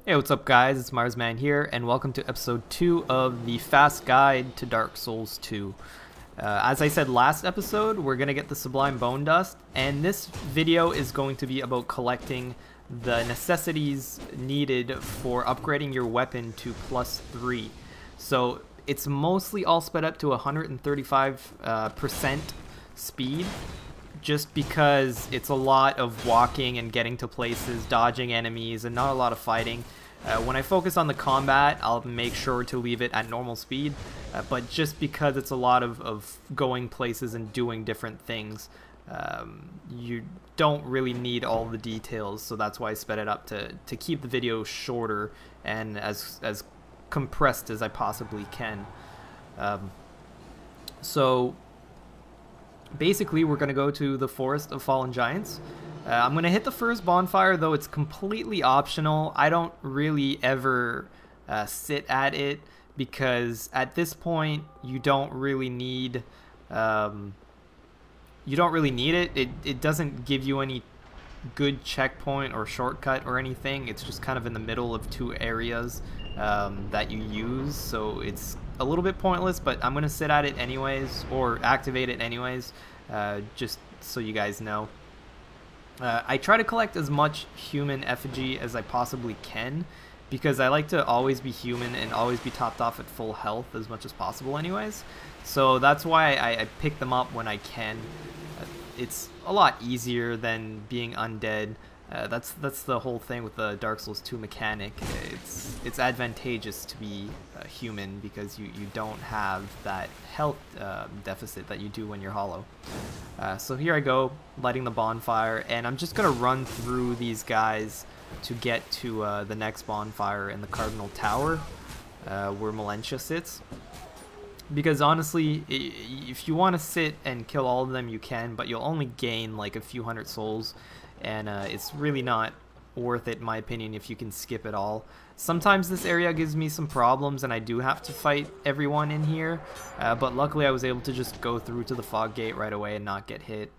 Hey, what's up guys? It's Marsman here, and welcome to episode 2 of the Fast Guide to Dark Souls 2. As I said last episode, we're going to get the Sublime Bone Dust, and this video is going to be about collecting the necessities needed for upgrading your weapon to +3. So it's mostly all sped up to 135% speed, just because it's a lot of walking and getting to places, dodging enemies, and not a lot of fighting. When I focus on the combat, I'll make sure to leave it at normal speed, but just because it's a lot of going places and doing different things, you don't really need all the details, so that's why I sped it up to keep the video shorter and as compressed as I possibly can. So basically, we're going to go to the Forest of Fallen Giants. I'm going to hit the first bonfire, though it's completely optional. I don't really ever sit at it, because at this point you don't really need it. It doesn't give you any good checkpoint or shortcut or anything. It's just kind of in the middle of two areas that you use, so it's a little bit pointless, but I'm gonna sit at it anyways, or activate it anyways, just so you guys know. I try to collect as much human effigy as I possibly can, because I like to always be human and always be topped off at full health as much as possible anyways. So that's why I pick them up when I can. It's a lot easier than being undead. That's the whole thing with the Dark Souls 2 mechanic. It's advantageous to be human, because you don't have that health deficit that you do when you're hollow. So here I go, lighting the bonfire, and I'm just gonna run through these guys to get to the next bonfire in the Cardinal Tower, where Melentia sits. Because honestly, if you want to sit and kill all of them, you can, but you'll only gain like a few hundred souls, and it's really not worth it in my opinion if you can skip it all. Sometimes this area gives me some problems and I do have to fight everyone in here, but luckily I was able to just go through to the fog gate right away and not get hit.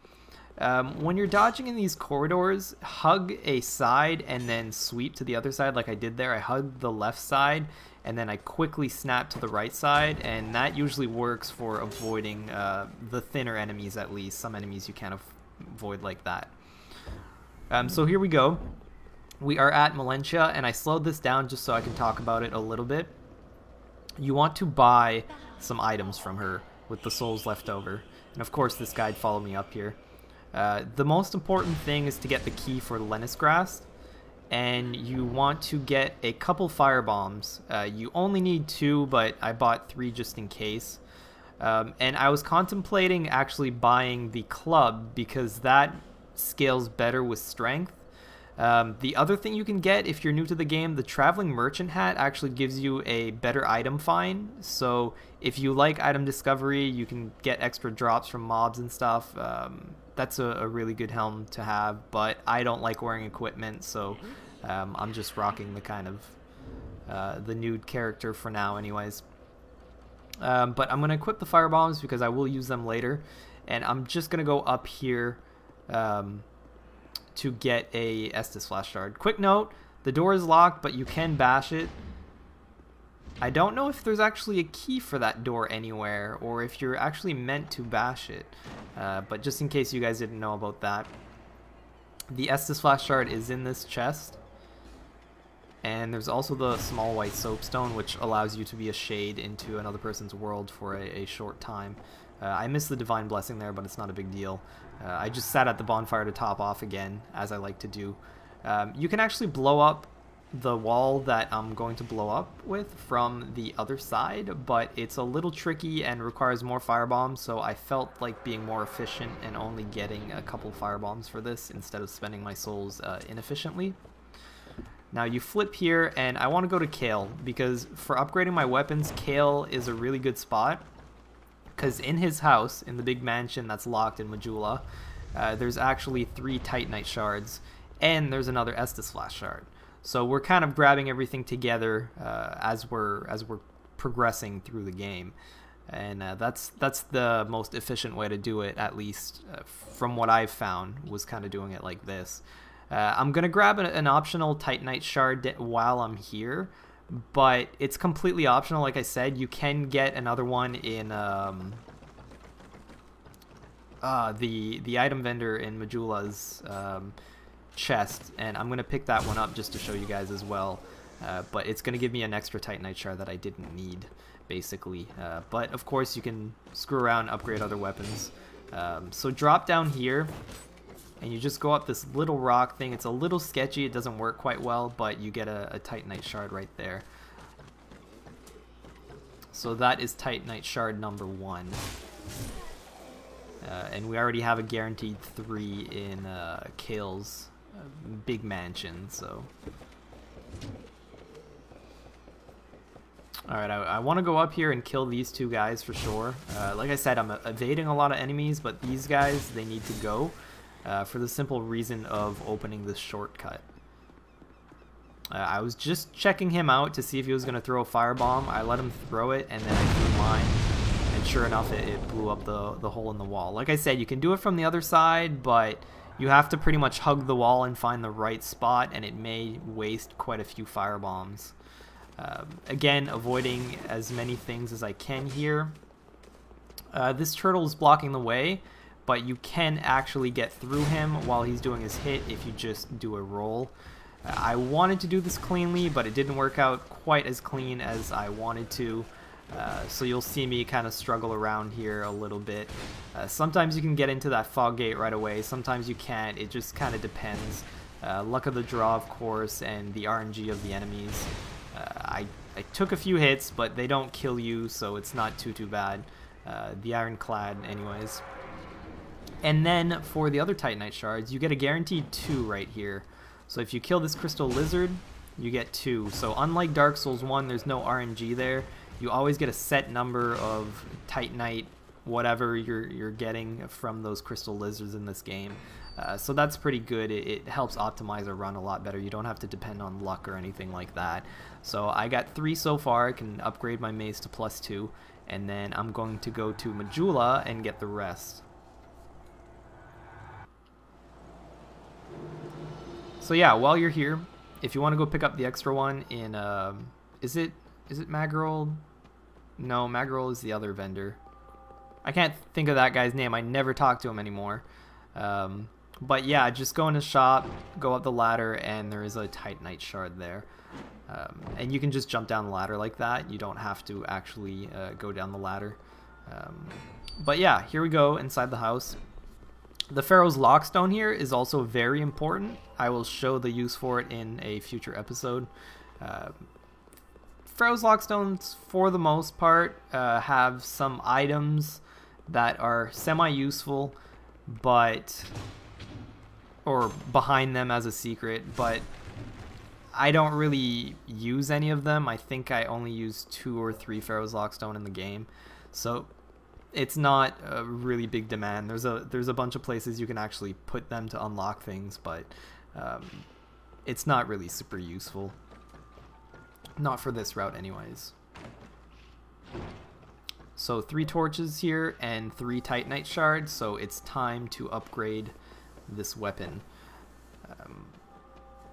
When you're dodging in these corridors, hug a side and then sweep to the other side like I did there. I hugged the left side and then I quickly snap to the right side, and that usually works for avoiding the thinner enemies at least. Some enemies you can't avoid like that. So here we go. We are at Melentia, and I slowed this down just so I can talk about it a little bit. You want to buy some items from her with the souls left over. And of course this guide followed me up here. The most important thing is to get the key for Lennisgrass, and you want to get a couple fire bombs. You only need 2, but I bought 3 just in case. And I was contemplating actually buying the club, because that scales better with strength. The other thing you can get if you're new to the game, the Traveling Merchant Hat actually gives you a better item find. So if you like item discovery, you can get extra drops from mobs and stuff. That's a really good helm to have, but I don't like wearing equipment, so I'm just rocking the kind of the nude character for now anyways. But I'm going to equip the fire bombs because I will use them later, and I'm just going to go up here to get a Estus Flash Shard. Quick note, the door is locked, but you can bash it. I don't know if there's actually a key for that door anywhere, or if you're actually meant to bash it, but just in case you guys didn't know about that, the Estus Flash Shard is in this chest, and there's also the small white soapstone, which allows you to be a shade into another person's world for a short time. I missed the Divine Blessing there, but it's not a big deal. I just sat at the bonfire to top off again, as I like to do. You can actually blow up the wall that I'm going to blow up with from the other side, but it's a little tricky and requires more firebombs, so I felt like being more efficient and only getting a couple firebombs for this instead of spending my souls inefficiently. Now you flip here, and I want to go to Kael, because for upgrading my weapons, Kael is a really good spot, because in his house, in the big mansion that's locked in Majula, there's actually 3 Titanite shards, and there's another Estus Flash Shard. So we're kind of grabbing everything together as we're progressing through the game, and that's the most efficient way to do it, at least from what I've found, was kind of doing it like this. I'm going to grab an optional Titanite shard while I'm here, but it's completely optional. Like I said, you can get another one in the item vendor in Majula's chest, and I'm going to pick that one up just to show you guys as well. But it's going to give me an extra Titanite shard that I didn't need, basically. But of course you can screw around and upgrade other weapons. So drop down here, and you just go up this little rock thing. It's a little sketchy, it doesn't work quite well, but you get a Titanite shard right there. So that is Titanite shard number 1. And we already have a guaranteed 3 in Kale's big mansion, so... Alright, I want to go up here and kill these 2 guys for sure. Like I said, I'm evading a lot of enemies, but these guys, they need to go for the simple reason of opening this shortcut. I was just checking him out to see if he was going to throw a firebomb. I let him throw it, and then I threw mine, and sure enough, it blew up the hole in the wall. Like I said, you can do it from the other side, but you have to pretty much hug the wall and find the right spot, and it may waste quite a few firebombs. Again, avoiding as many things as I can here. This turtle is blocking the way, but you can actually get through him while he's doing his hit if you just do a roll. I wanted to do this cleanly, but it didn't work out quite as clean as I wanted to. So you'll see me kind of struggle around here a little bit. Sometimes you can get into that fog gate right away, sometimes you can't. It just kind of depends. Luck of the draw, of course, and the RNG of the enemies. I took a few hits, but they don't kill you, so it's not too bad. The Ironclad anyways. And then for the other Titanite shards, you get a guaranteed 2 right here. So if you kill this Crystal Lizard, you get 2. So unlike Dark Souls 1, there's no RNG there. You always get a set number of Titanite, whatever you're getting from those Crystal Lizards in this game. So that's pretty good. It helps optimize a run a lot better. You don't have to depend on luck or anything like that. So I got 3 so far. I can upgrade my mace to +2, and then I'm going to go to Majula and get the rest. So yeah, while you're here, if you want to go pick up the extra one in, is it Magrold? No, Magrold is the other vendor. I can't think of that guy's name. I never talk to him anymore. But yeah, just go in the shop, go up the ladder, and there is a Titanite shard there. And you can just jump down the ladder like that. You don't have to actually go down the ladder. But yeah, here we go inside the house. The Pharaoh's Lockstone here is also very important. I will show the use for it in a future episode. Pharaoh's Lockstones, for the most part, have some items that are semi-useful, or behind them as a secret, but I don't really use any of them. I think I only use 2 or 3 Pharaoh's Lockstone in the game, so it's not a really big demand. There's a bunch of places you can actually put them to unlock things, but it's not really super useful. Not for this route anyways. So 3 torches here and 3 Titanite shards, so it's time to upgrade this weapon.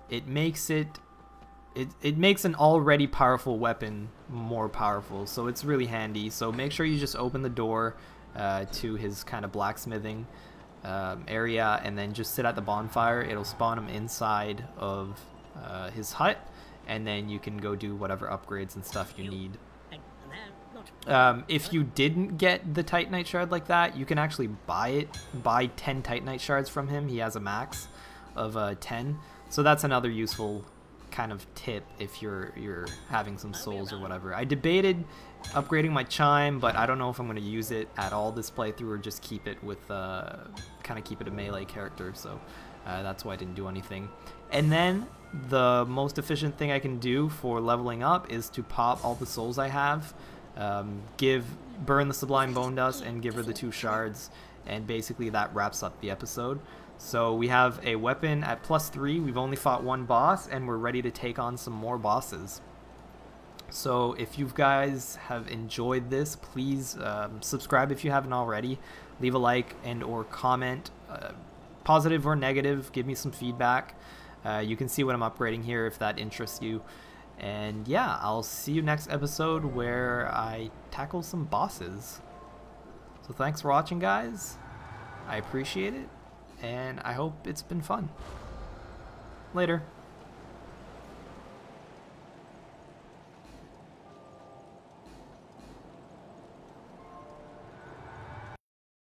It makes an already powerful weapon more powerful, so it's really handy. So make sure you just open the door to his kind of blacksmithing area, and then just sit at the bonfire. It'll spawn him inside of his hut, and then you can go do whatever upgrades and stuff you need. If you didn't get the Titanite shard like that, you can actually buy 10 Titanite shards from him. He has a max of 10, so that's another useful kind of tip if you're having some souls or whatever. I debated upgrading my chime, but I don't know if I'm going to use it at all this playthrough, or just keep it with kind of keep it a melee character, so that's why I didn't do anything. And then the most efficient thing I can do for leveling up is to pop all the souls I have, burn the Sublime Bone Dust, and give her the 2 shards, and basically that wraps up the episode. So we have a weapon at +3, we've only fought 1 boss, and we're ready to take on some more bosses. So if you guys have enjoyed this, please subscribe if you haven't already, leave a like and or comment. positive or negative. Give me some feedback. You can see what I'm upgrading here if that interests you. And yeah, I'll see you next episode where I tackle some bosses. So thanks for watching, guys. I appreciate it, and I hope it's been fun. Later.